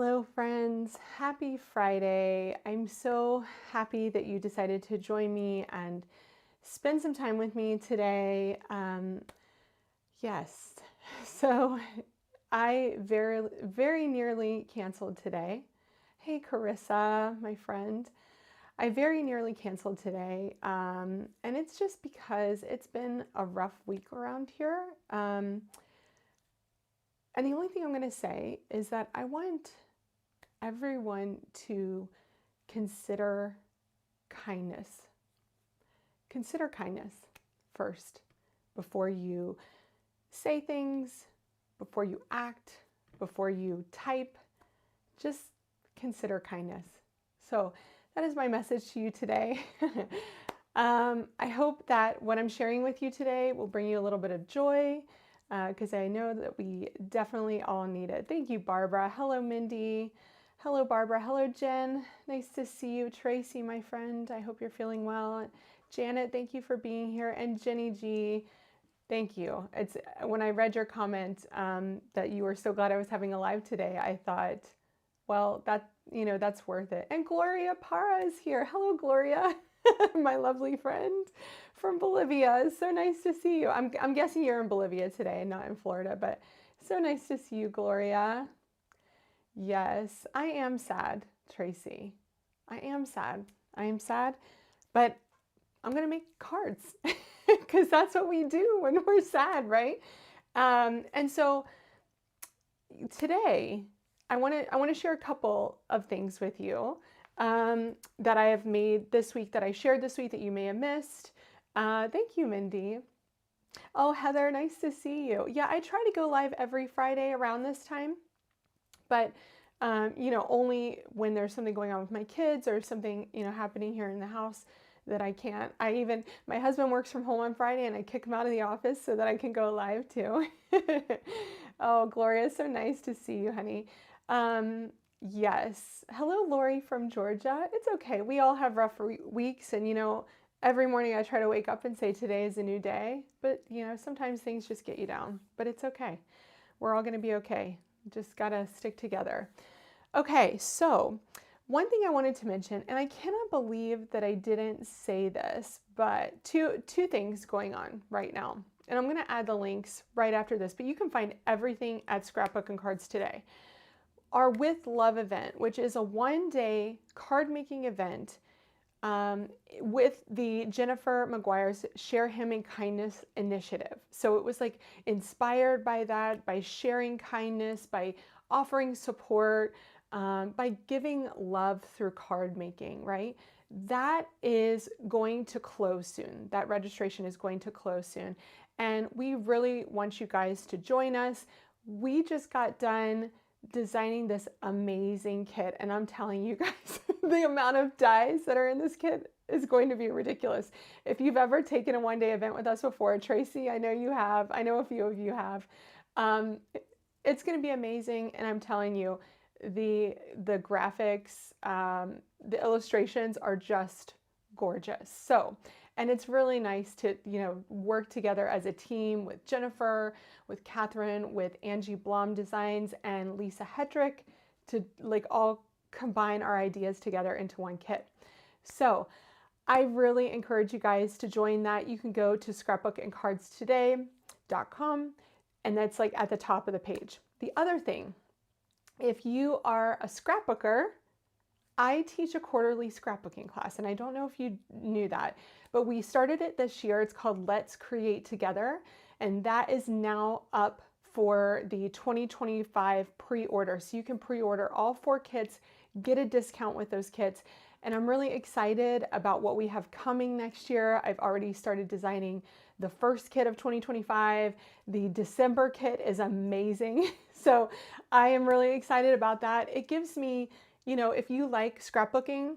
Hello friends, happy Friday. I'm so happy that you decided to join me and spend some time with me today. Yes, so I very nearly canceled today. Hey Carissa, my friend. I very nearly canceled today, and it's just because it's been a rough week around here. And the only thing I'm going to say is that I want everyone to consider kindness. Consider kindness first before you say things, before you act, before you type. Just consider kindness. So that is my message to you today. I hope that what I'm sharing with you today will bring you a little bit of joy, because I know that we definitely all need it. Thank you, Barbara. Hello, Mindy. Hello, Barbara. Hello, Jen. Nice to see you. Tracy, my friend, I hope you're feeling well. Janet, thank you for being here. And Jenny G, thank you. It's when I read your comment that you were so glad I was having a live today, I thought, well, that's worth it. And Gloria Parra is here. Hello, Gloria, my lovely friend from Bolivia. It's so nice to see you. I'm guessing you're in Bolivia today, not in Florida, but so nice to see you, Gloria. Yes, I am sad, Tracy. I am sad. I am sad, but I'm going to make cards because that's what we do when we're sad, right? And so today I want to share a couple of things with you that I have made this week, that I shared this week that you may have missed. Thank you, Mindy. Oh, Heather, nice to see you. Yeah, I try to go live every Friday around this time, but only when there's something going on with my kids or something, happening here in the house that I can't. My husband works from home on Friday and I kick him out of the office so that I can go live too. Oh, Gloria, so nice to see you, honey. Yes. Hello, Lori from Georgia. It's okay. We all have rough weeks, and every morning I try to wake up and say today is a new day, but sometimes things just get you down, but it's okay. We're all going to be okay. Just got to stick together. Okay, so one thing I wanted to mention, and I cannot believe that I didn't say this, but two things going on right now. And I'm going to add the links right after this, but you can find everything at Scrapbook and Cards today. Our With Love event, which is a one-day card making event with the Jennifer McGuire's Share Him in Kindness initiative. So it was like inspired by that, by sharing kindness, by offering support, by giving love through card making, right? That is going to close soon. That registration is going to close soon. And we really want you guys to join us. We just got done designing this amazing kit, and I'm telling you guys, the amount of dies that are in this kit is going to be ridiculous. If you've ever taken a one-day event with us before, Tracy, I know you have. I know a few of you have. It's going to be amazing, and I'm telling you, the graphics, the illustrations are just gorgeous. So, and it's really nice to work together as a team with Jennifer, with Catherine, with Angie Blom Designs, and Lisa Hedrick to all combine our ideas together into one kit. So I really encourage you guys to join that. You can go to scrapbookandcardstoday.com, and that's at the top of the page. The other thing, if you are a scrapbooker, I teach a quarterly scrapbooking class, and I don't know if you knew that, but we started it this year. It's called Let's Create Together, and that is now up for the 2025 pre-order. So you can pre-order all 4 kits, get a discount with those kits, and I'm really excited about what we have coming next year. I've already started designing the first kit of 2025. The December kit is amazing. So I am really excited about that. It gives me, if you like scrapbooking,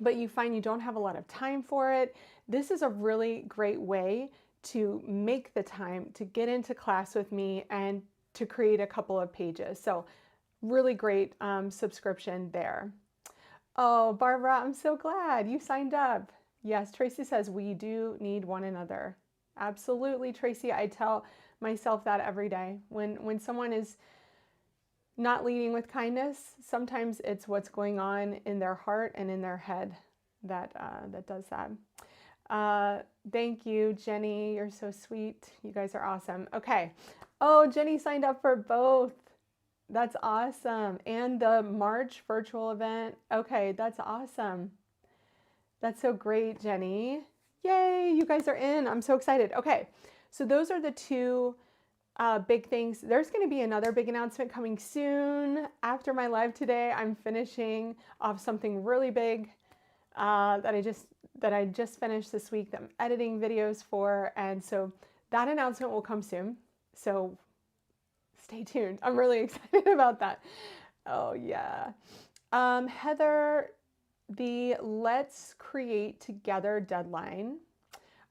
but you find you don't have a lot of time for it, this is a really great way to make the time to get into class with me and to create a couple of pages. So really great subscription there. Oh, Barbara, I'm so glad you signed up. Yes, Tracy says we do need one another. Absolutely, Tracy. I tell myself that every day. When someone is not leading with kindness. Sometimes it's what's going on in their heart and in their head that does that. Thank you, Jenny. You're so sweet. You guys are awesome. Okay. Oh, Jenny signed up for both. That's awesome. And the March virtual event. Okay, that's awesome. That's so great, Jenny. Yay, you guys are in. I'm so excited. Okay, so those are the two big things. There's going to be another big announcement coming soon. After my live today, I'm finishing off something really big that I just finished this week that I'm editing videos for, and so that announcement will come soon. So stay tuned. I'm really excited about that. Oh yeah. Heather, the Let's Create Together deadline,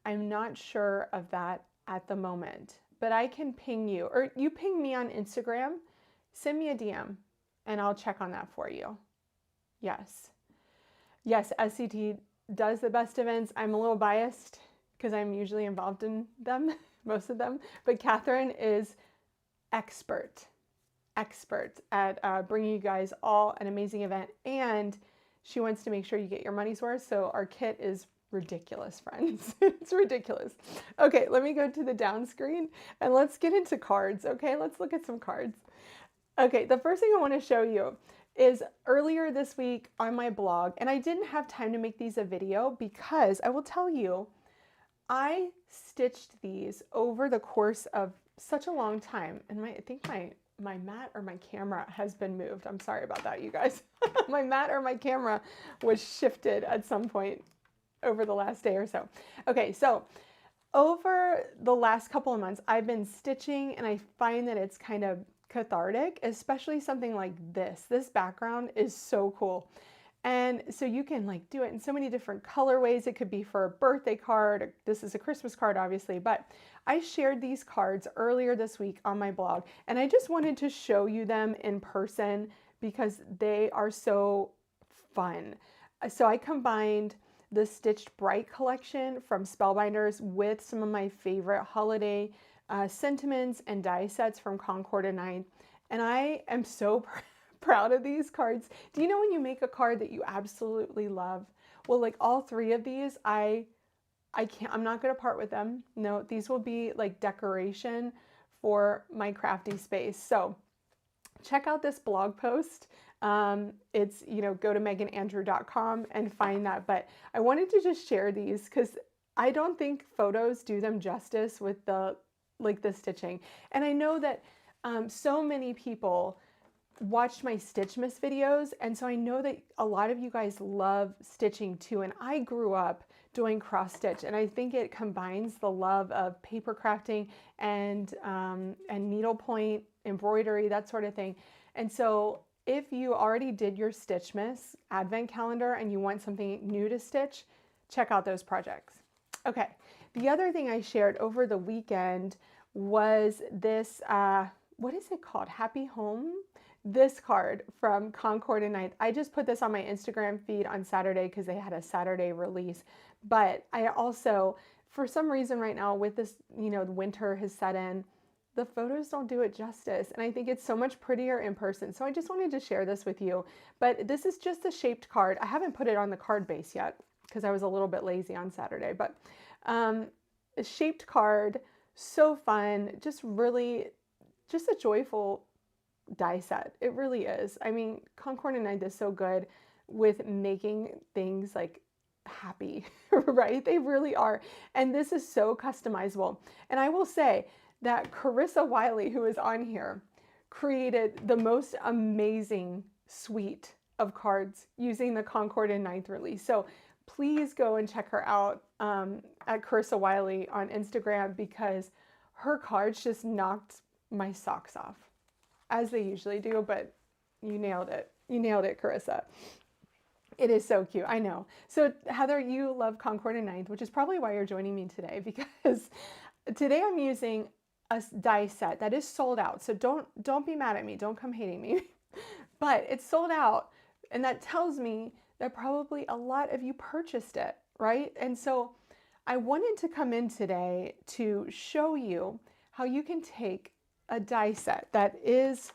I'm not sure of that at the moment, but I can ping you, or you ping me on Instagram, send me a DM, and I'll check on that for you. Yes. Yes, SCT does the best events. I'm a little biased because I'm usually involved in them, most of them, but Catherine is expert at bringing you guys all an amazing event, and she wants to make sure you get your money's worth. So our kit is ridiculous, friends. It's ridiculous. Okay, let me go to the down screen and let's get into cards. Okay, let's look at some cards. Okay, the first thing I want to show you is earlier this week on my blog, and I didn't have time to make these a video because I will tell you, I stitched these over the course of such a long time, and I think my mat or my camera has been moved. I'm sorry about that, you guys. My mat or my camera was shifted at some point over the last day or so. Okay, so over the last couple of months, I've been stitching, and I find that it's kind of cathartic, especially something like this. This background is so cool. And so you can like do it in so many different colorways. It could be for a birthday card. This is a Christmas card, obviously, but I shared these cards earlier this week on my blog, and I just wanted to show you them in person because they are so fun. So I combined the Stitched Bright collection from Spellbinders with some of my favorite holiday sentiments and die sets from Concord and 9th. And I am so proud of these cards. Do you know when you make a card that you absolutely love? Well, like all three of these, I'm not going to part with them. No, these will be like decoration for my crafty space. So check out this blog post. It's, go to meganandrew.com and find that. But I wanted to just share these because I don't think photos do them justice with the stitching. And I know that so many people watched my Stitchmas videos, and so I know that a lot of you guys love stitching too, and I grew up doing cross stitch, and I think it combines the love of paper crafting and needlepoint, embroidery, that sort of thing. And so if you already did your Stitchmas advent calendar and you want something new to stitch, check out those projects. Okay, the other thing I shared over the weekend was this, what is it called? Happy Home? This card from Concord and 9th. I just put this on my Instagram feed on Saturday because they had a Saturday release. But I also, for some reason right now with this, the winter has set in, the photos don't do it justice. And I think it's so much prettier in person. So I just wanted to share this with you. But this is just a shaped card. I haven't put it on the card base yet because I was a little bit lazy on Saturday. But a shaped card, so fun, just a joyful die set. It really is. I mean, Concord and 9th is so good with making things like happy, right? They really are. And this is so customizable. And I will say that Carissa Wiley, who is on here, created the most amazing suite of cards using the Concord and 9th release. So please go and check her out at Carissa Wiley on Instagram because her cards just knocked my socks off, as they usually do, but you nailed it. You nailed it, Carissa. It is so cute, I know. So Heather, you love Concord and 9th, which is probably why you're joining me today, because today I'm using a die set that is sold out. So don't be mad at me, don't come hating me, but it's sold out. And that tells me that probably a lot of you purchased it, right? And so I wanted to come in today to show you how you can take a die set that is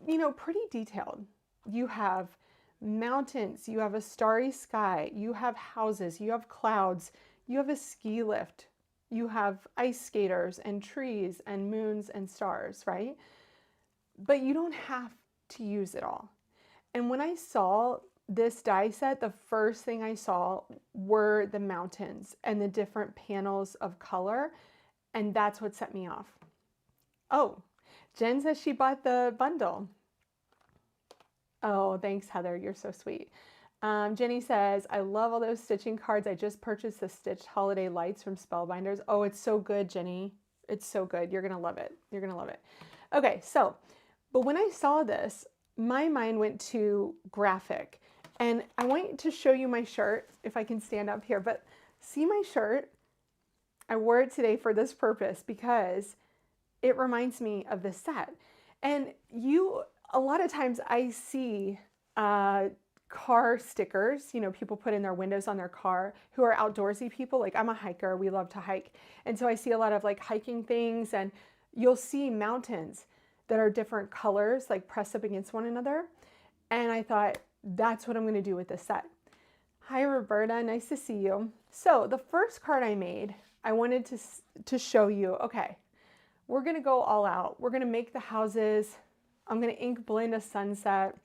you know, pretty detailed. You have mountains, you have a starry sky, you have houses, you have clouds, you have a ski lift, you have ice skaters and trees and moons and stars, right? But you don't have to use it all. And when I saw this die set, the first thing I saw were the mountains and the different panels of color, and that's what set me off. Oh, Jen says she bought the bundle. Oh, thanks, Heather. You're so sweet. Jenny says, I love all those stitching cards. I just purchased the stitched holiday lights from Spellbinders. Oh, it's so good, Jenny. It's so good. You're going to love it. You're going to love it. Okay, so, but when I saw this, my mind went to graphic. And I want to show you my shirt, if I can stand up here. But see my shirt? I wore it today for this purpose because it reminds me of this set. And a lot of times I see car stickers, you know, people put in their windows on their car who are outdoorsy people. Like, I'm a hiker, we love to hike. And so I see a lot of like hiking things, and you'll see mountains that are different colors, like pressed up against one another. And I thought, that's what I'm going to do with this set. Hi, Roberta, nice to see you. So the first card I made, I wanted to show you, okay, we're going to go all out. We're going to make the houses. I'm going to ink blend a sunset,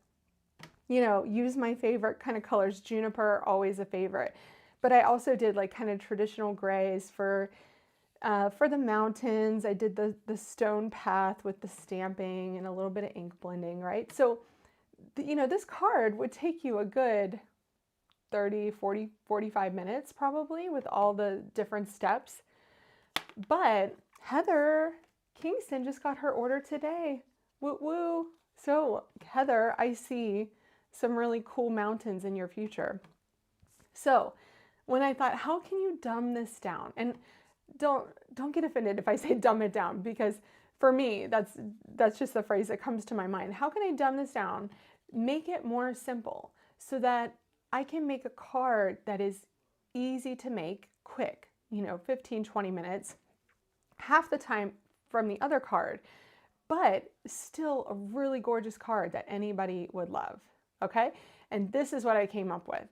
you know, use my favorite kind of colors. Juniper, always a favorite. But I also did like kind of traditional grays for the mountains. I did the stone path with the stamping and a little bit of ink blending, right? So, you know, this card would take you a good 30, 40, 45 minutes probably with all the different steps. But Heather Kingston just got her order today. Woo woo. So Heather, I see some really cool mountains in your future. So when I thought, how can you dumb this down? And don't get offended if I say dumb it down, because for me, that's just the phrase that comes to my mind. How can I dumb this down? Make it more simple so that I can make a card that is easy to make, quick, you know, 15, 20 minutes, half the time from the other card, but still a really gorgeous card that anybody would love, okay? And this is what I came up with.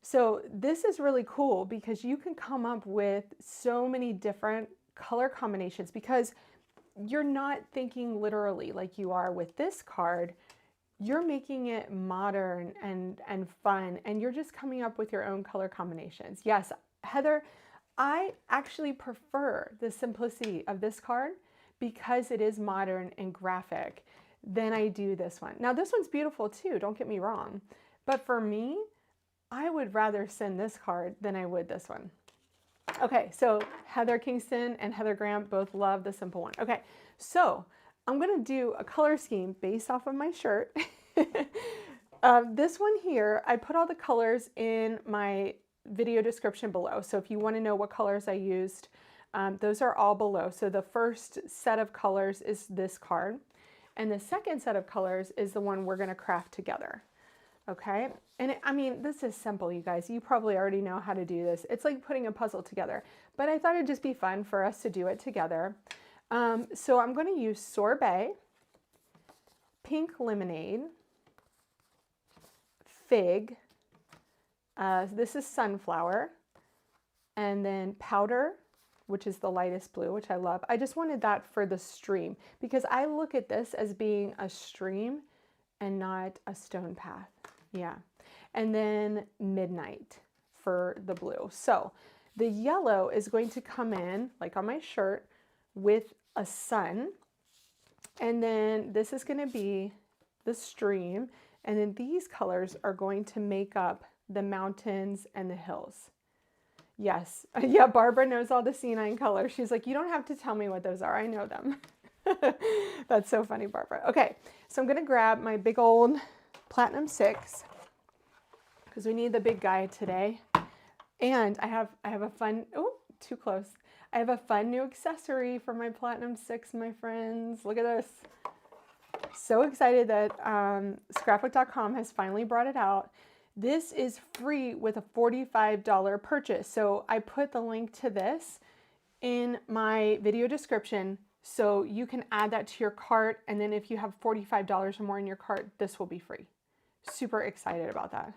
So this is really cool because you can come up with so many different color combinations because you're not thinking literally like you are with this card. You're making it modern and fun, and you're just coming up with your own color combinations. Yes, Heather, I actually prefer the simplicity of this card because it is modern and graphic than I do this one. Now this one's beautiful too, don't get me wrong, but for me, I would rather send this card than I would this one. Okay, so Heather Kingston and Heather Graham both love the simple one. Okay, so I'm gonna do a color scheme based off of my shirt. This one here, I put all the colors in my video description below. So if you wanna know what colors I used, those are all below. So the first set of colors is this card. And the second set of colors is the one we're gonna craft together. Okay, and I mean, this is simple, you guys. You probably already know how to do this. It's like putting a puzzle together, but I thought it'd just be fun for us to do it together. So I'm going to use Sorbet, Pink Lemonade, Fig, this is Sunflower, and then Powder, which is the lightest blue, which I love. I just wanted that for the stream because I look at this as being a stream and not a stone path. Yeah. And then Midnight for the blue. So the yellow is going to come in, like on my shirt, with a sun. And then this is going to be the stream. And then these colors are going to make up the mountains and the hills. Yes. Yeah, Barbara knows all the C9 colors. She's like, you don't have to tell me what those are. I know them. That's so funny, Barbara. Okay, so I'm going to grab my big old Platinum 6 because we need the big guy today. And I have a fun, oh, too close. I have a fun new accessory for my Platinum 6, my friends. Look at this. So excited that scrapbook.com has finally brought it out. This is free with a $45 purchase. So I put the link to this in my video description So you can add that to your cart, and then if you have $45 or more in your cart, this will be free. Super excited about that.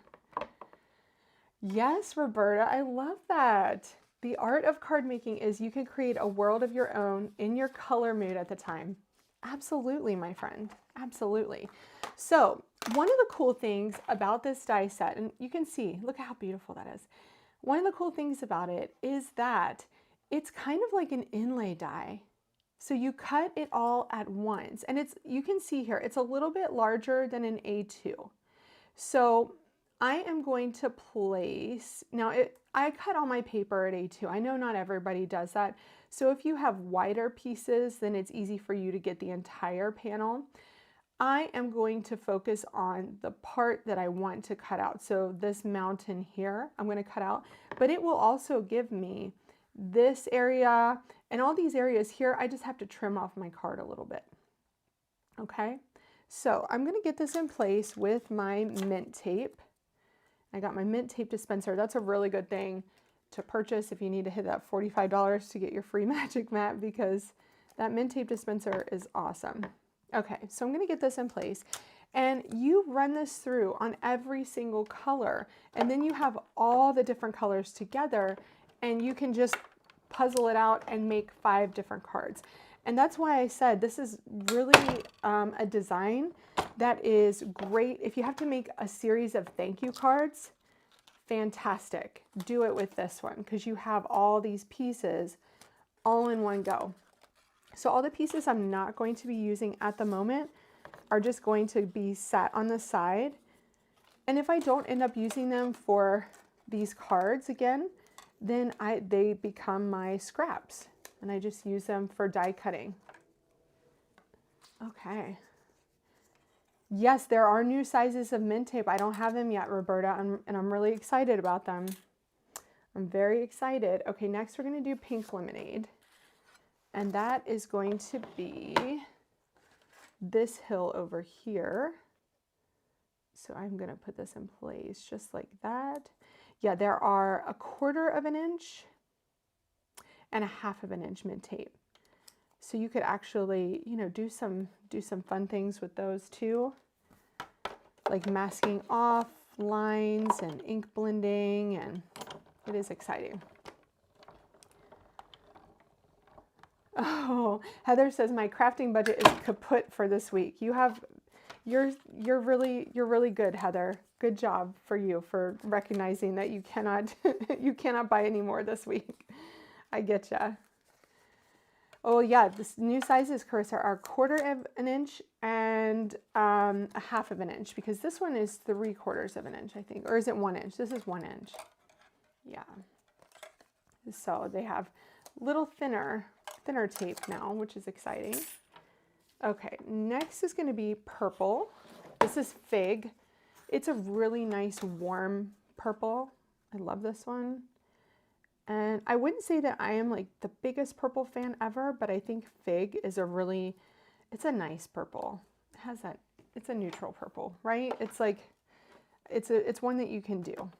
Yes, Roberta, I love that. The art of card making is you can create a world of your own in your color mood at the time. Absolutely, my friend, absolutely. So one of the cool things about this die set, and you can see, look how beautiful that is. One of the cool things about it is that it's kind of like an inlay die. So you cut it all at once, and you can see here, it's a little bit larger than an A2. So I am going to place, now I cut all my paper at A2. I know not everybody does that. So if you have wider pieces, then it's easy for you to get the entire panel. I am going to focus on the part that I want to cut out. So this mountain here, I'm going to cut out, but it will also give me this area and all these areas here. I just have to trim off my card a little bit. Okay, so I'm going to get this in place with my mint tape. I got my mint tape dispenser. That's a really good thing to purchase if you need to hit that $45 to get your free magic mat, because that mint tape dispenser is awesome. Okay, so I'm going to get this in place, and you run this through on every single color, and then you have all the different colors together, and you can just puzzle it out and make 5 different cards. And that's why I said this is really a design that is great. If you have to make a series of thank you cards, fantastic. Do it with this one, because you have all these pieces all in one go. So all the pieces I'm not going to be using at the moment are just going to be set on the side. And if I don't end up using them for these cards again, then they become my scraps, and I just use them for die cutting. Okay. Yes, there are new sizes of mint tape. I don't have them yet, Roberta, and I'm really excited about them. I'm very excited. Okay, next we're going to do pink lemonade. And that is going to be this hill over here. So I'm going to put this in place just like that. Yeah, there are 1/4 of an inch and 1/2 of an inch mint tape. So you could actually, you know, do some fun things with those too, like masking off lines and ink blending, and it is exciting. Oh, Heather says my crafting budget is kaput for this week. You're really good, Heather. Good job for you for recognizing that you cannot you cannot buy any more this week. I get ya. Oh yeah, this new sizes, Carissa, are 1/4 of an inch and 1/2 of an inch, because this one is 3/4 of an inch, I think, or is it 1 inch? This is 1 inch. Yeah. So they have little thinner tape now, which is exciting. Okay, next is going to be purple. This is Fig. It's a really nice warm purple. I love this one. And I wouldn't say that I am like the biggest purple fan ever, but I think Fig is it's a nice purple. It has that, it's a neutral purple, right? It's like, it's one that you can do.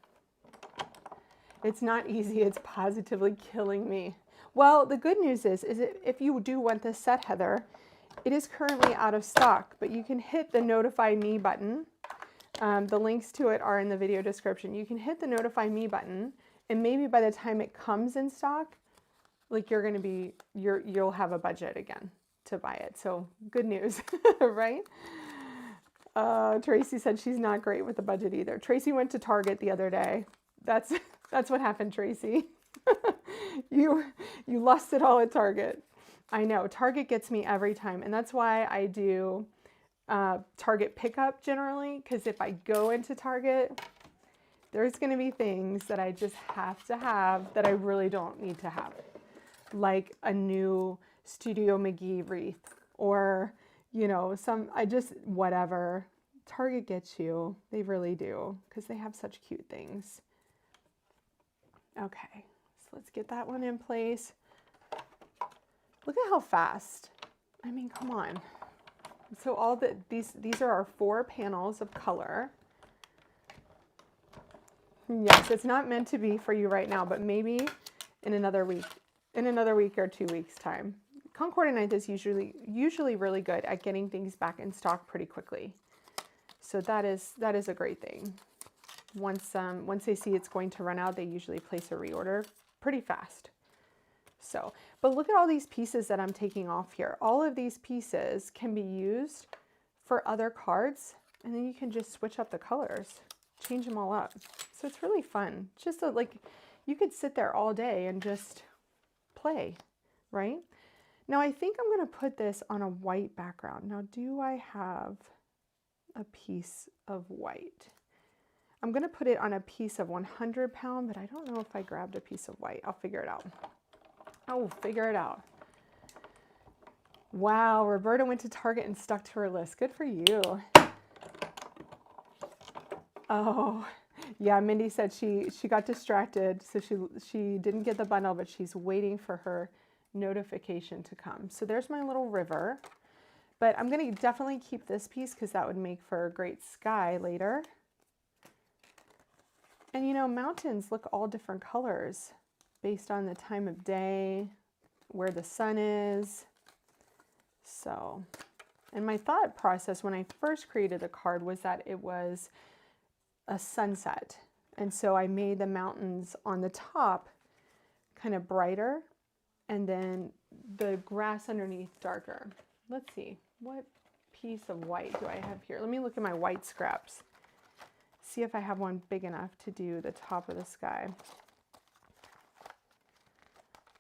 It's not easy. It's positively killing me. Well, the good news is if you do want this set, Heather, it is currently out of stock, but you can hit the notify me button. The links to it are in the video description. You can hit the notify me button, and maybe by the time it comes in stock, like you'll have a budget again to buy it. So good news, right? Tracy said she's not great with the budget either. Tracy went to Target the other day. That's what happened, Tracy. You lost it all at Target. I know, Target gets me every time, and that's why I do Target pickup generally, because if I go into Target, there's going to be things that I just have to have that I really don't need to have, like a new Studio McGee wreath, or you know, whatever. Target gets you, they really do, because they have such cute things. Okay, so let's get that one in place. Look at how fast. I mean, come on. So these are our 4 panels of color. Yes, it's not meant to be for you right now, but maybe in another week or 2 weeks time. Concord and Ninth is usually really good at getting things back in stock pretty quickly. So that is a great thing. Once they see it's going to run out, they usually place a reorder pretty fast. So, but look at all these pieces that I'm taking off here. All of these pieces can be used for other cards, and then you can just switch up the colors, change them all up. So it's really fun. Just like you could sit there all day and just play, right? Now I think I'm going to put this on a white background. Now, do I have a piece of white? I'm going to put it on a piece of 100 pound, but I don't know if I grabbed a piece of white. I'll figure it out. I will figure it out. Wow, Roberta went to Target and stuck to her list. Good for you. Oh, yeah, Mindy said she got distracted, so she didn't get the bundle, but she's waiting for her notification to come. So there's my little river. But I'm going to definitely keep this piece because that would make for a great sky later. And you know, mountains look all different colors based on the time of day, where the sun is. So, and my thought process when I first created the card was that it was a sunset. And so I made the mountains on the top kind of brighter and then the grass underneath darker. Let's see, what piece of white do I have here? Let me look at my white scraps. See if I have one big enough to do the top of the sky.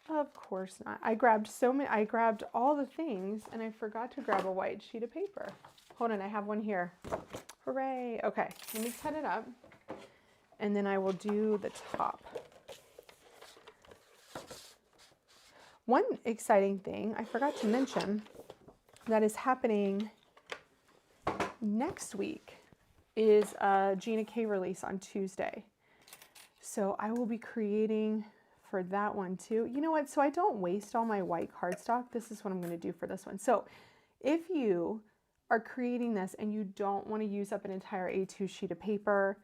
Of course not. I grabbed all the things and I forgot to grab a white sheet of paper. Hold on, I have one here. Hooray. Okay, let me cut it up and then I will do the top. One exciting thing I forgot to mention that is happening next week is a Gina K release on Tuesday. So I will be creating for that one too. You know what? So I don't waste all my white cardstock. This is what I'm going to do for this one. So if you are creating this and you don't want to use up an entire A2 sheet of paper,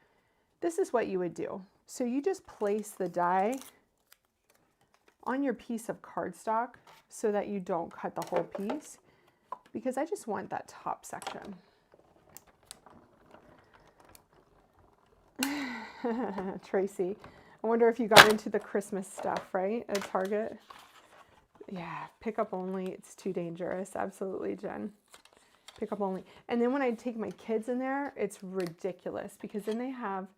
this is what you would do. So you just place the die on your piece of cardstock so that you don't cut the whole piece, because I just want that top section. Tracy, I wonder if you got into the Christmas stuff, right, at Target? Yeah, pick up only. It's too dangerous. Absolutely, Jen. Pick up only. And then when I take my kids in there, it's ridiculous because then they have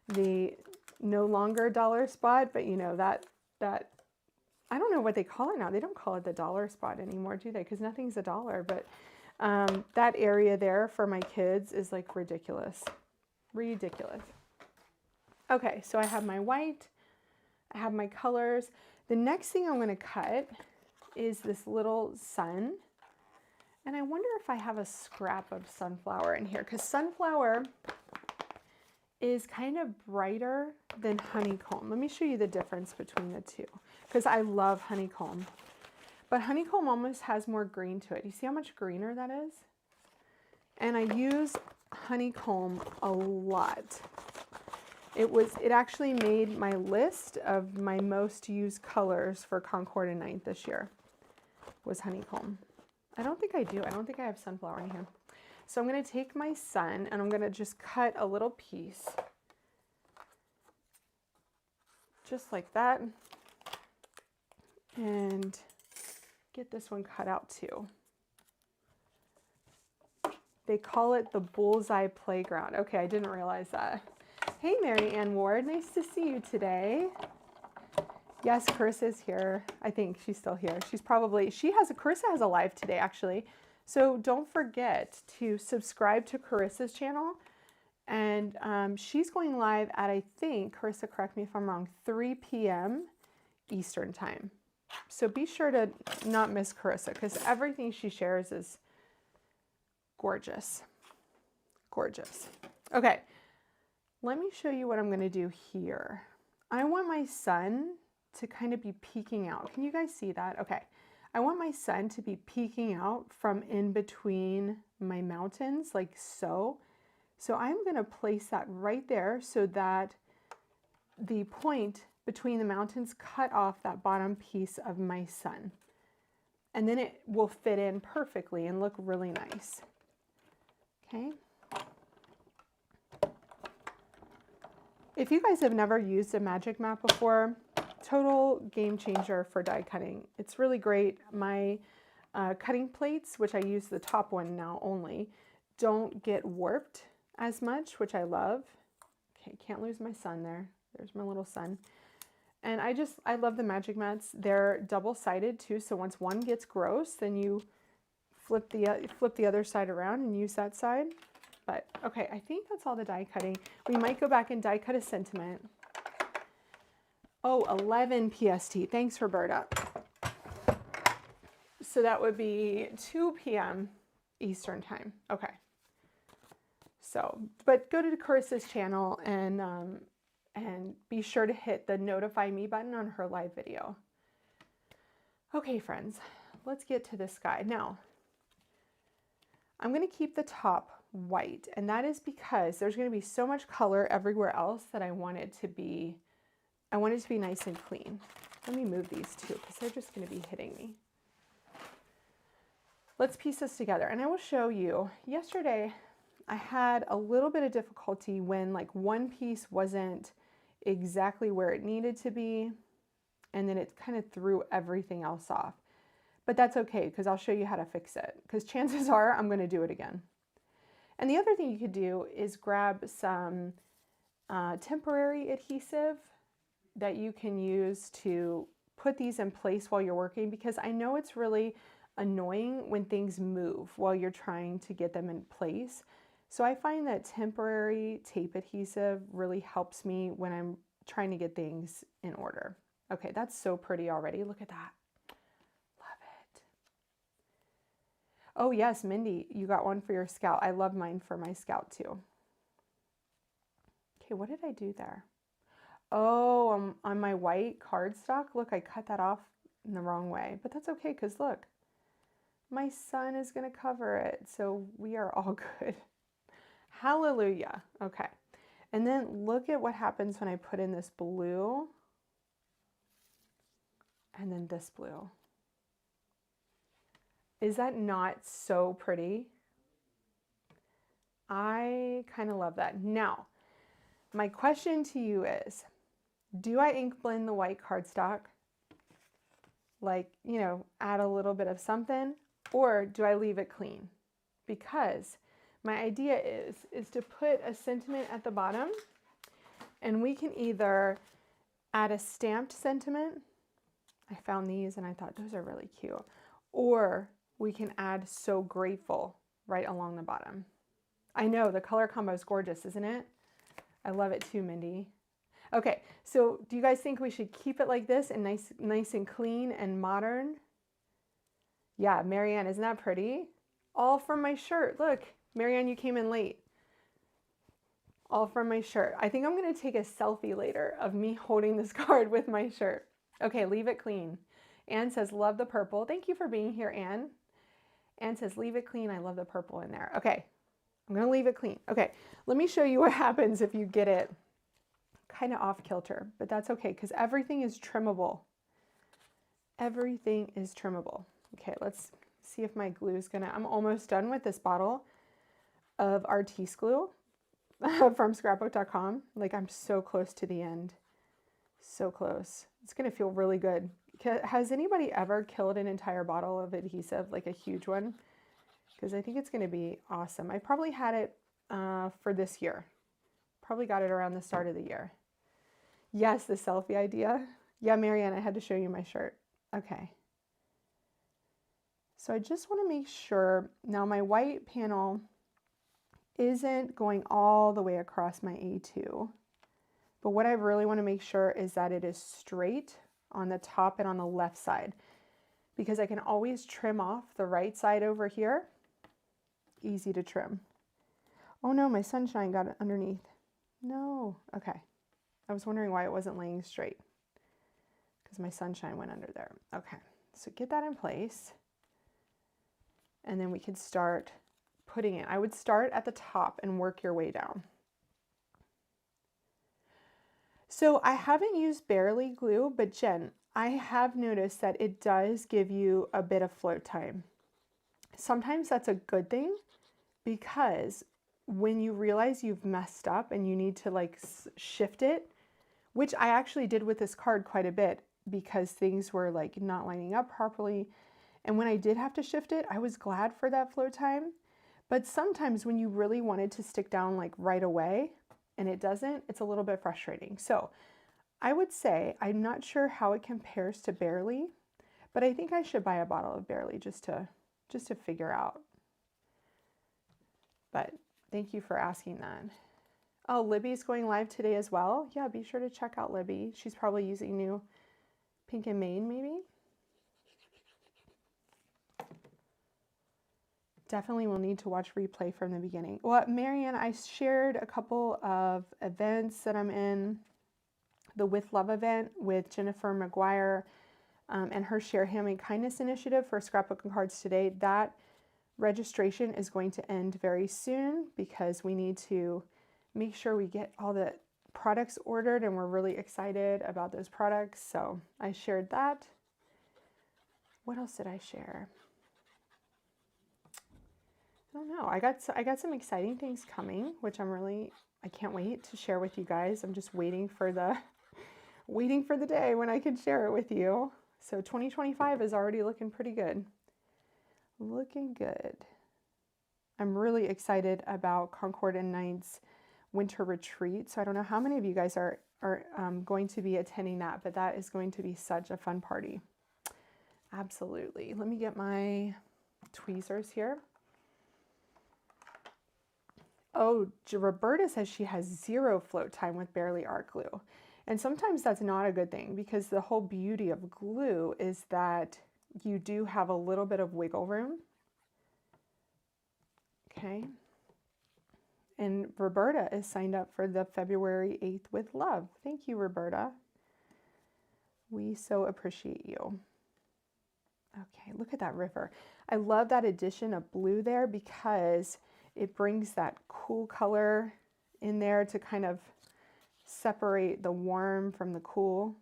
the no longer dollar spot, but you know, that I don't know what they call it now. They don't call it the dollar spot anymore, do they? Because nothing's a dollar, but that area there for my kids is like ridiculous. Ridiculous. Okay, so I have my white, I have my colors. The next thing I'm going to cut is this little sun. And I wonder if I have a scrap of sunflower in here, because sunflower is kind of brighter than honeycomb. Let me show you the difference between the two, because I love honeycomb. But honeycomb almost has more green to it. You see how much greener that is? And I use honeycomb a lot. It actually made my list of my most used colors for Concord and Ninth this year was honeycomb. I don't think I do. I don't think I have sunflower in here. So I'm going to take my sun and I'm going to just cut a little piece. Just like that. And get this one cut out too. They call it the bullseye playground. Okay, I didn't realize that. Hey, Mary Ann Ward, nice to see you today. Yes, Carissa's here. I think she's still here. Carissa has a live today, actually. So don't forget to subscribe to Carissa's channel. And she's going live at, I think, Carissa, correct me if I'm wrong, 3 p.m. Eastern time. So be sure to not miss Carissa, because everything she shares is gorgeous. Gorgeous. Okay, let me show you what I'm going to do here. I want my sun to kind of be peeking out. Can you guys see that? Okay. I want my sun to be peeking out from in between my mountains, like so. So I'm going to place that right there so that the point between the mountains cut off that bottom piece of my sun. and then it will fit in perfectly and look really nice. Okay. If you guys have never used a magic mat before, total game changer for die cutting. It's really great. My cutting plates, which I use the top one now only, don't get warped as much, which I love. Okay, can't lose my son there. There's my little son. And I love the magic mats. They're double-sided too, so once one gets gross, then you flip the other side around and use that side. But okay, I think that's all the die cutting. We might go back and die cut a sentiment. Oh, 11 PST. Thanks, Roberta. So that would be 2 p.m. Eastern time. Okay. So, but go to Carissa's channel and be sure to hit the notify me button on her live video. Okay, friends, let's get to this guy. Now, I'm going to keep the top white, and that is because there's going to be so much color everywhere else that I want it to be nice and clean. Let me move these two because they're just going to be hitting me. Let's piece this together, and I will show you. Yesterday, I had a little bit of difficulty when like one piece wasn't exactly where it needed to be, and then it kind of threw everything else off. But that's okay, because I'll show you how to fix it, because chances are I'm going to do it again. And the other thing you could do is grab some temporary adhesive that you can use to put these in place while you're working, because I know it's really annoying when things move while you're trying to get them in place. So I find that temporary tape adhesive really helps me when I'm trying to get things in order. Okay, that's so pretty already. Look at that. Oh yes, Mindy, you got one for your scalp. I love mine for my scalp too. Okay, what did I do there? Oh, on my white cardstock, look, I cut that off in the wrong way, but that's okay because look, my son is going to cover it, so we are all good. Hallelujah. Okay, and then look at what happens when I put in this blue and then this blue. Is that not so pretty? I kind of love that. Now, my question to you is, do I ink blend the white cardstock? Like, you know, add a little bit of something, or do I leave it clean? Because my idea is to put a sentiment at the bottom, and we can either add a stamped sentiment. I found these and I thought those are really cute. Or we can add So Grateful right along the bottom. I know the color combo is gorgeous, isn't it? I love it too, Mindy. Okay, so do you guys think we should keep it like this and nice and clean and modern? Yeah, Marianne, isn't that pretty? All from my shirt. Look, Marianne, you came in late. All from my shirt. I think I'm going to take a selfie later of me holding this card with my shirt. Okay, leave it clean. Anne says, love the purple. Thank you for being here, Anne. Anne says, leave it clean. I love the purple in there. Okay, I'm going to leave it clean. Okay, let me show you what happens if you get it kind of off kilter, but that's okay because everything is trimmable. Everything is trimmable. Okay, let's see if my glue is gonna, I'm almost done with this bottle of Artis glue from scrapbook.com. Like I'm so close to the end. So close. It's gonna feel really good. Has anybody ever killed an entire bottle of adhesive, like a huge one? Because I think it's gonna be awesome. I probably had it for this year. Probably got it around the start of the year. Yes, the selfie idea. Yeah, Marianne, I had to show you my shirt. Okay. So I just want to make sure, now my white panel isn't going all the way across my A2, but what I really want to make sure is that it is straight on the top and on the left side, because I can always trim off the right side over here. Easy to trim. Oh no, my sunshine got it underneath. No, okay. I was wondering why it wasn't laying straight, because my sunshine went under there. Okay, so get that in place. And then we can start putting it. I would start at the top and work your way down. So I haven't used Barely glue, but Jen, I have noticed that it does give you a bit of float time. Sometimes that's a good thing, because when you realize you've messed up and you need to like shift it, which I actually did with this card quite a bit because things were like not lining up properly. And when I did have to shift it, I was glad for that float time. But sometimes when you really wanted to stick down like right away and it doesn't, it's a little bit frustrating. So I would say, I'm not sure how it compares to Barely, but I think I should buy a bottle of Barely just to figure out. But thank you for asking that. Oh, Libby's going live today as well. Yeah, be sure to check out Libby. She's probably using new Pink and Mane maybe. Definitely will need to watch replay from the beginning. Well, Marianne, I shared a couple of events that I'm in. The With Love event with Jennifer McGuire and her Share Handmade Kindness initiative for Scrapbook and Cards Today. That registration is going to end very soon because we need to make sure we get all the products ordered, and we're really excited about those products. So I shared that. What else did I share? I don't know. I got some exciting things coming, which I can't wait to share with you guys. I'm just waiting for the day when I can share it with you. So 2025 is already looking pretty good. Looking good. I'm really excited about Concord and Knight's winter retreat. So I don't know how many of you guys are going to be attending that, but that is going to be such a fun party. Absolutely. Let me get my tweezers here. Oh, Roberta says she has 0 float time with Barely art glue. And sometimes that's not a good thing, because the whole beauty of glue is that you do have a little bit of wiggle room. Okay. And Roberta is signed up for the February 8th with Love. Thank you, Roberta. We so appreciate you. Okay, look at that river. I love that addition of blue there because it brings that cool color in there to kind of separate the warm from the cool.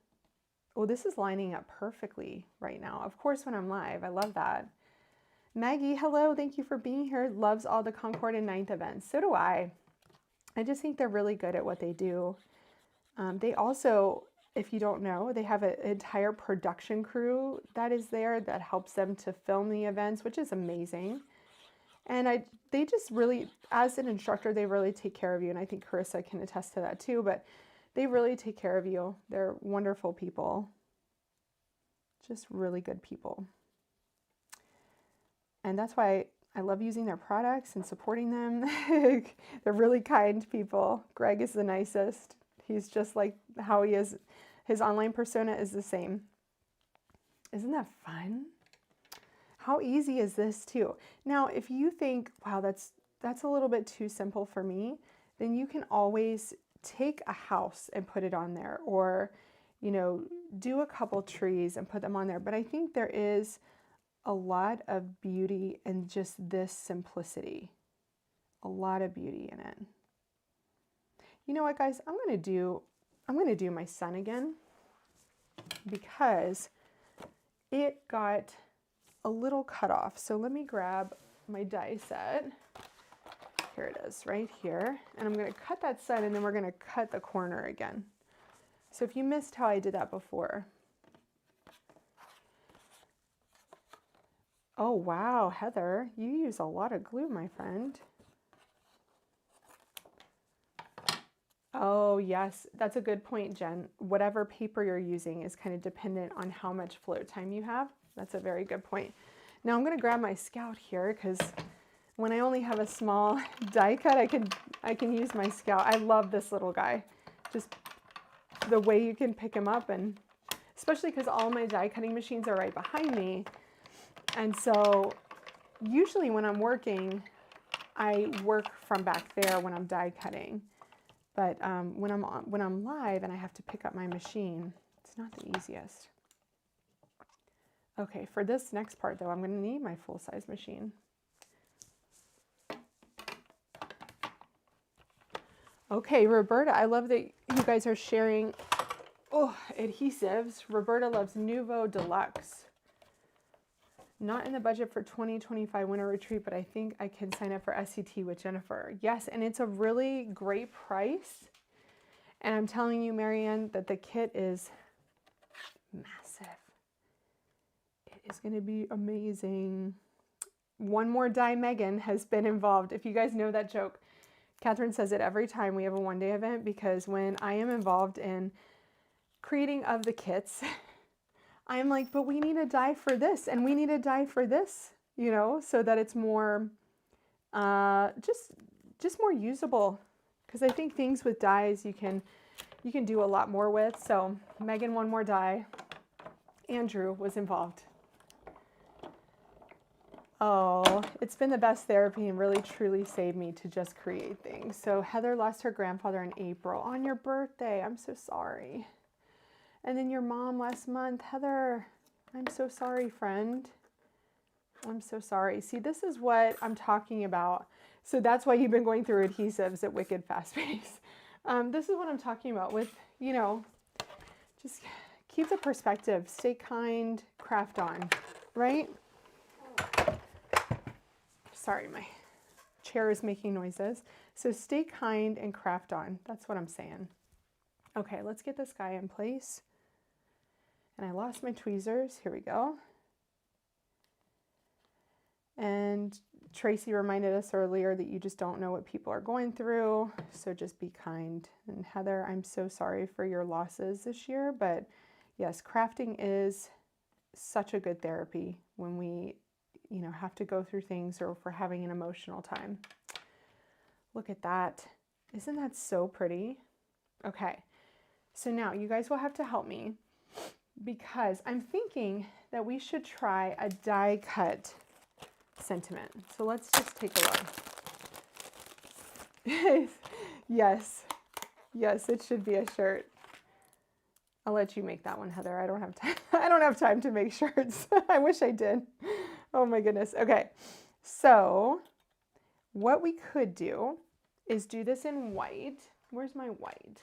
Oh, this is lining up perfectly right now. Of course, when I'm live, I love that. Maggie, hello, thank you for being here. Loves all the Concord and 9th events. So do I. I just think they're really good at what they do. They also, if you don't know, they have an entire production crew that is there that helps them to film the events, which is amazing. And they just really, as an instructor, they really take care of you. And I think Carissa can attest to that too, but they really take care of you. They're wonderful people. Just really good people. And that's why I love using their products and supporting them. They're really kind people. Greg is the nicest. He's just like how he is. His online persona is the same. Isn't that fun? How easy is this too? Now, if you think, wow, that's a little bit too simple for me, then you can always take a house and put it on there, or, you know, do a couple trees and put them on there. But I think there is a lot of beauty in just this simplicity. A lot of beauty in it. You know what, guys? I'm gonna do my sun again because it got a little cut off. So let me grab my die set. Here it is, right here. And I'm gonna cut that sun, and then we're gonna cut the corner again. So if you missed how I did that before. Oh, wow, Heather, you use a lot of glue, my friend. Oh, yes, that's a good point, Jen. Whatever paper you're using is kind of dependent on how much float time you have. That's a very good point. Now I'm going to grab my Scout here because when I only have a small die cut, I can use my Scout. I love this little guy. Just the way you can pick him up, and especially because all my die cutting machines are right behind me. And so usually when I'm working, I work from back there when I'm die cutting. But when I'm live and I have to pick up my machine, it's not the easiest. Okay, for this next part though, I'm going to need my full-size machine. Okay, Roberta, I love that you guys are sharing Oh, adhesives. Roberta loves Nuvo Deluxe. Not in the budget for 2025 winter retreat, but I think I can sign up for SCT with Jennifer. Yes, and it's a really great price. And I'm telling you, Marianne, that the kit is massive. It is going to be amazing. One More Die Meghann has been involved. If you guys know that joke, Catherine says it every time we have a one-day event, because when I am involved in creating of the kits, I'm like, but we need a die for this, and we need a die for this, you know, so that it's more, just more usable. Because I think things with dies you can do a lot more with. So Meghann, One More Die. Andrew was involved. Oh, it's been the best therapy and really truly saved me to just create things. So Heather lost her grandfather in April on your birthday. I'm so sorry. And then your mom last month. Heather, I'm so sorry, friend. I'm so sorry. See, this is what I'm talking about. So that's why you've been going through adhesives at wicked fast pace. This is what I'm talking about with, you know, just keep the perspective, stay kind, craft on, right? Sorry, my chair is making noises. So stay kind and craft on. That's what I'm saying. Okay, let's get this guy in place. And I lost my tweezers. Here we go. And Tracy reminded us earlier that you just don't know what people are going through, so just be kind. And Heather, I'm so sorry for your losses this year, but yes, crafting is such a good therapy when we, you know, have to go through things or if we're having an emotional time. Look at that. Isn't that so pretty? Okay, so now you guys will have to help me because I'm thinking that we should try a die cut sentiment. So let's just take a look. Yes, yes, it should be a shirt. I'll let you make that one, Heather. I don't have time. I don't have time to make shirts. I wish I did. Oh my goodness. Okay, so what we could do is do this in white. Where's my white?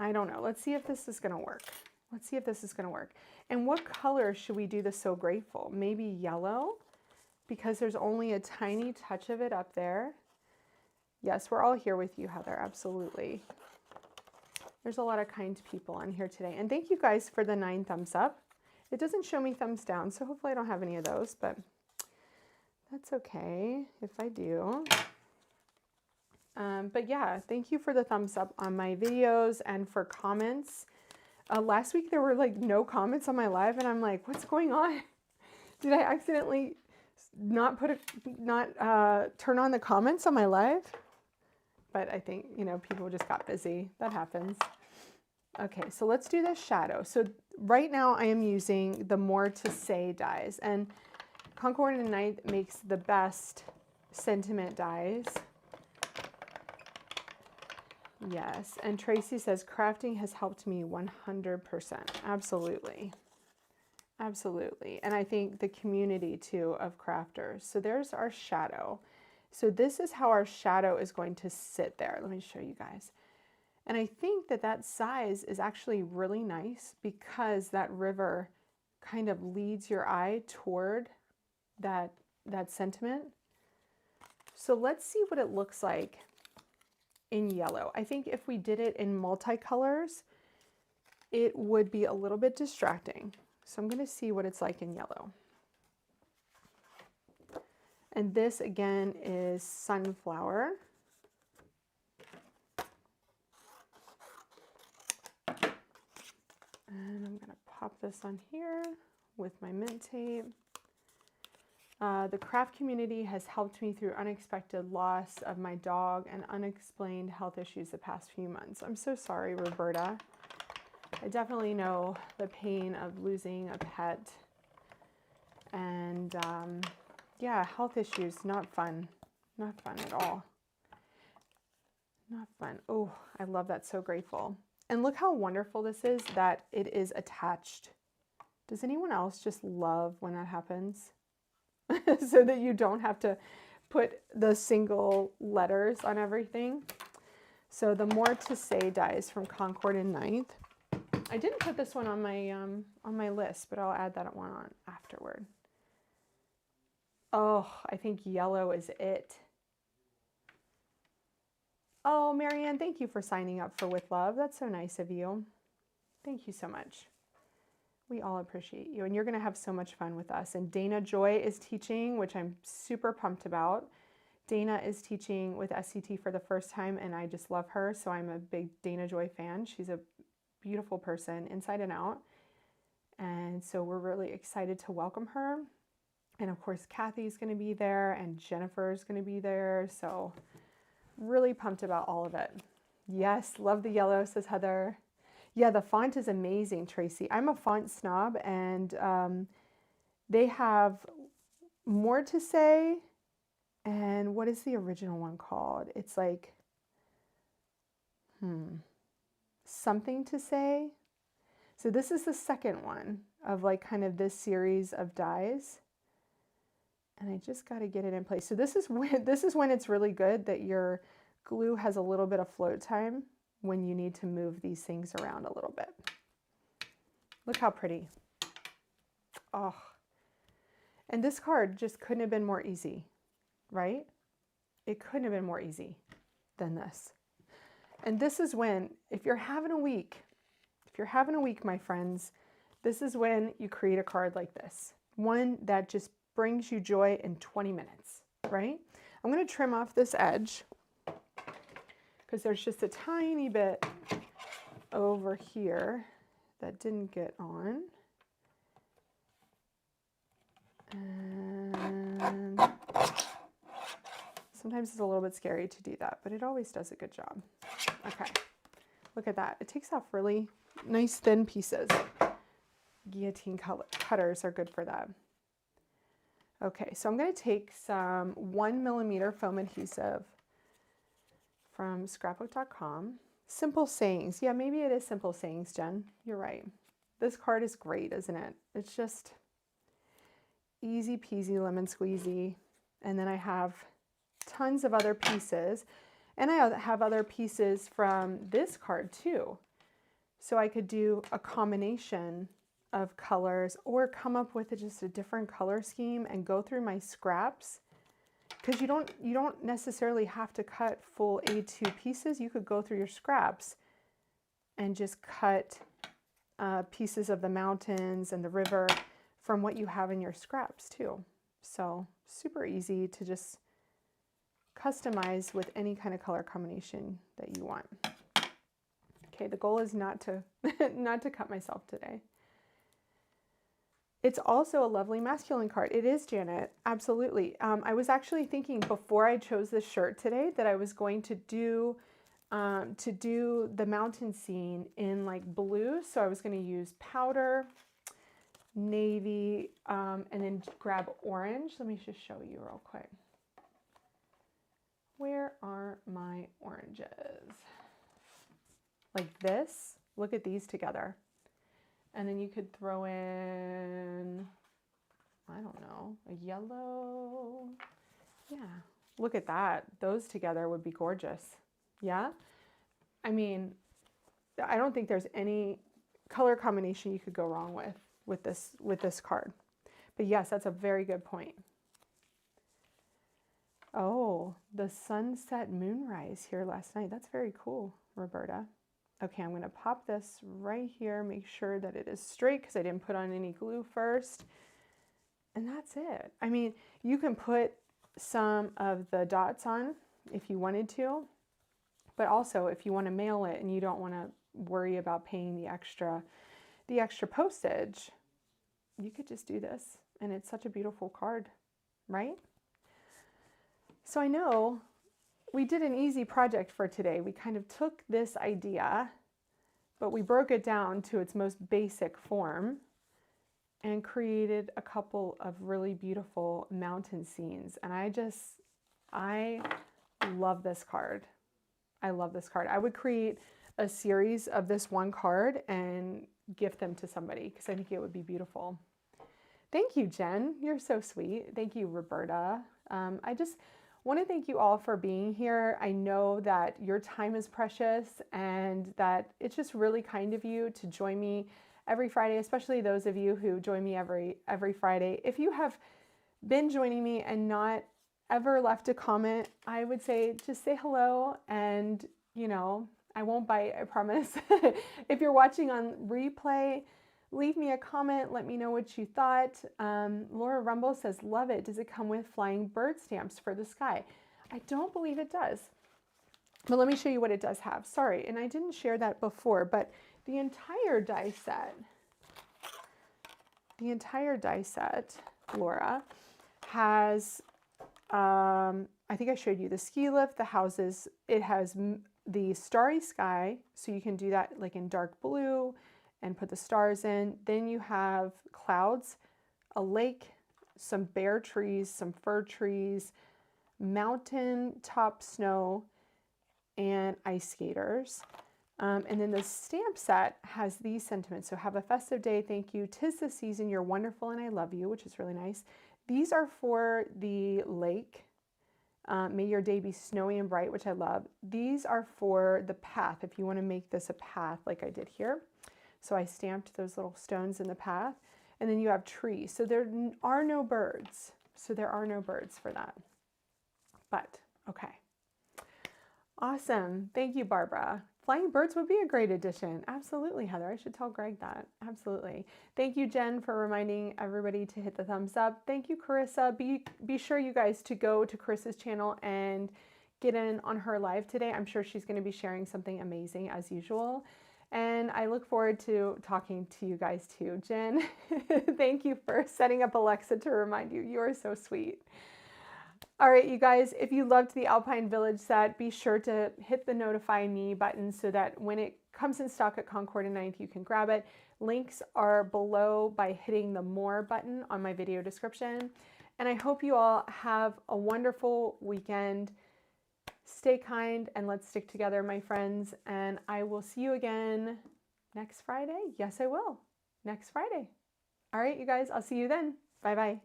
I don't know. Let's see if this is going to work. Let's see if this is going to work. And what color should we do the So Grateful? Maybe yellow, because there's only a tiny touch of it up there. Yes, we're all here with you, Heather. Absolutely. There's a lot of kind people on here today. And thank you guys for the 9 thumbs up. It doesn't show me thumbs down, so hopefully I don't have any of those, but that's okay if I do. But yeah, thank you for the thumbs up on my videos and for comments. Last week there were like no comments on my live, and I'm like, what's going on? Did I accidentally not turn on the comments on my live? But I think, you know, people just got busy. That happens. Okay, so let's do the shadow. So right now I am using the More to Say dies, and Concord and Night makes the best sentiment dies. Yes, and Tracy says crafting has helped me 100%. Absolutely. Absolutely. And I think the community too of crafters. So there's our shadow. So this is how our shadow is going to sit there. Let me show you guys. And I think that that size is actually really nice because that river kind of leads your eye toward that sentiment. So let's see what it looks like in yellow. I think if we did it in multicolors, it would be a little bit distracting. So I'm going to see what it's like in yellow. And this again is Sunflower. And I'm going to pop this on here with my mint tape. The craft community has helped me through unexpected loss of my dog and unexplained health issues the past few months. I'm so sorry, Roberta. I definitely know the pain of losing a pet. And yeah, health issues, not fun. Not fun at all. Not fun. Oh, I love that. So grateful. And look how wonderful this is that it is attached. Does anyone else just love when that happens? So that you don't have to put the single letters on everything. So the More to Say dies from Concord and Ninth. I didn't put this one on my list, but I'll add that one on afterward. Oh, I think yellow is it. Oh, Marianne, thank you for signing up for With Love. That's so nice of you. Thank you so much. We all appreciate you, and you're going to have so much fun with us. And Dana Joy is teaching, which I'm super pumped about. Dana is teaching with SCT for the first time, and I just love her, so I'm a big Dana Joy fan. She's a beautiful person inside and out, and so we're really excited to welcome her. And of course, Kathy's going to be there, and Jennifer's going to be there, so really pumped about all of it. Yes, love the yellow, says Heather. Yeah, the font is amazing, Tracy. I'm a font snob, and they have More to Say, and what is the original one called? It's like, Something to Say. So this is the second one of like kind of this series of dies. And I just got to get it in place. So this is when it's really good that your glue has a little bit of float time when you need to move these things around a little bit. Look how pretty. Oh, and this card just couldn't have been more easy, right? It couldn't have been more easy than this. And this is when, if you're having a week, my friends, this is when you create a card like this. One that just brings you joy in 20 minutes, right? I'm going to trim off this edge because there's just a tiny bit over here that didn't get on. And sometimes it's a little bit scary to do that, but it always does a good job. Okay, look at that. It takes off really nice thin pieces. Guillotine cutters are good for that. Okay, so I'm going to take some 1mm foam adhesive from scrapbook.com. Simple Sayings. Yeah, maybe it is Simple Sayings, Jen. You're right. This card is great, isn't it? It's just easy peasy lemon squeezy. And then I have tons of other pieces. And I have other pieces from this card too. So I could do a combination of colors or come up with just a different color scheme and go through my scraps, because you don't necessarily have to cut full A2 pieces. You could go through your scraps and just cut pieces of the mountains and the river from what you have in your scraps too. So super easy to just customize with any kind of color combination that you want. Okay, the goal is not to not to cut myself today. It's also a lovely masculine card. It is, Janet, absolutely. I was actually thinking before I chose this shirt today that I was going to do the mountain scene in like blue. So I was going to use powder, navy, and then grab orange. Let me just show you real quick. Where are my oranges? Like this. Look at these together. And then you could throw in, I don't know, a yellow. Yeah, look at that. Those together would be gorgeous. Yeah? I mean, I don't think there's any color combination you could go wrong with this card. But yes, that's a very good point. Oh, the sunset moonrise here last night. That's very cool, Roberta. Okay, I'm going to pop this right here, make sure that it is straight because I didn't put on any glue first. And that's it. I mean, you can put some of the dots on if you wanted to, but also if you want to mail it and you don't want to worry about paying the extra postage, you could just do this. And it's such a beautiful card, right? So I know we did an easy project for today. We kind of took this idea, but we broke it down to its most basic form and created a couple of really beautiful mountain scenes. And I love this card. I love this card. I would create a series of this one card and gift them to somebody because I think it would be beautiful. Thank you, Jen. You're so sweet. Thank you, Roberta. want to thank you all for being here. I know that your time is precious and that it's just really kind of you to join me every Friday, especially those of you who join me every Friday. If you have been joining me and not ever left a comment, I would say just say hello, and you know, I won't bite, I promise. If you're watching on replay, leave me a comment, let me know what you thought. Laura Rumble says, love it. Does it come with flying bird stamps for the sky? I don't believe it does. But let me show you what it does have. Sorry, and I didn't share that before, but the entire die set, Laura, has, I think I showed you the ski lift, the houses. It has the starry sky, so you can do that like in dark blue and put the stars in. Then you have clouds, a lake, some bare trees, some fir trees, mountain top snow, and ice skaters. And then the stamp set has these sentiments. So have a festive day, thank you, 'tis the season, you're wonderful and I love you, which is really nice. These are for the lake. May your day be snowy and bright, which I love. These are for the path, if you want to make this a path like I did here. So I stamped those little stones in the path. And then you have trees. So there are no birds. So there are no birds for that. But, okay. Awesome. Thank you, Barbara. Flying birds would be a great addition. Absolutely, Heather. I should tell Greg that. Absolutely. Thank you, Jen, for reminding everybody to hit the thumbs up. Thank you, Carissa. Be sure, you guys, to go to Carissa's channel and get in on her live today. I'm sure she's going to be sharing something amazing as usual. And I look forward to talking to you guys too. Jen, thank you for setting up Alexa to remind you. You are so sweet. All right, you guys, if you loved the Alpine Village set, be sure to hit the notify me button so that when it comes in stock at Concord and 9th, you can grab it. Links are below by hitting the more button on my video description. And I hope you all have a wonderful weekend. Stay kind and let's stick together, my friends. And I will see you again next Friday. Yes, I will. Next Friday. All right, you guys, I'll see you then. Bye-bye.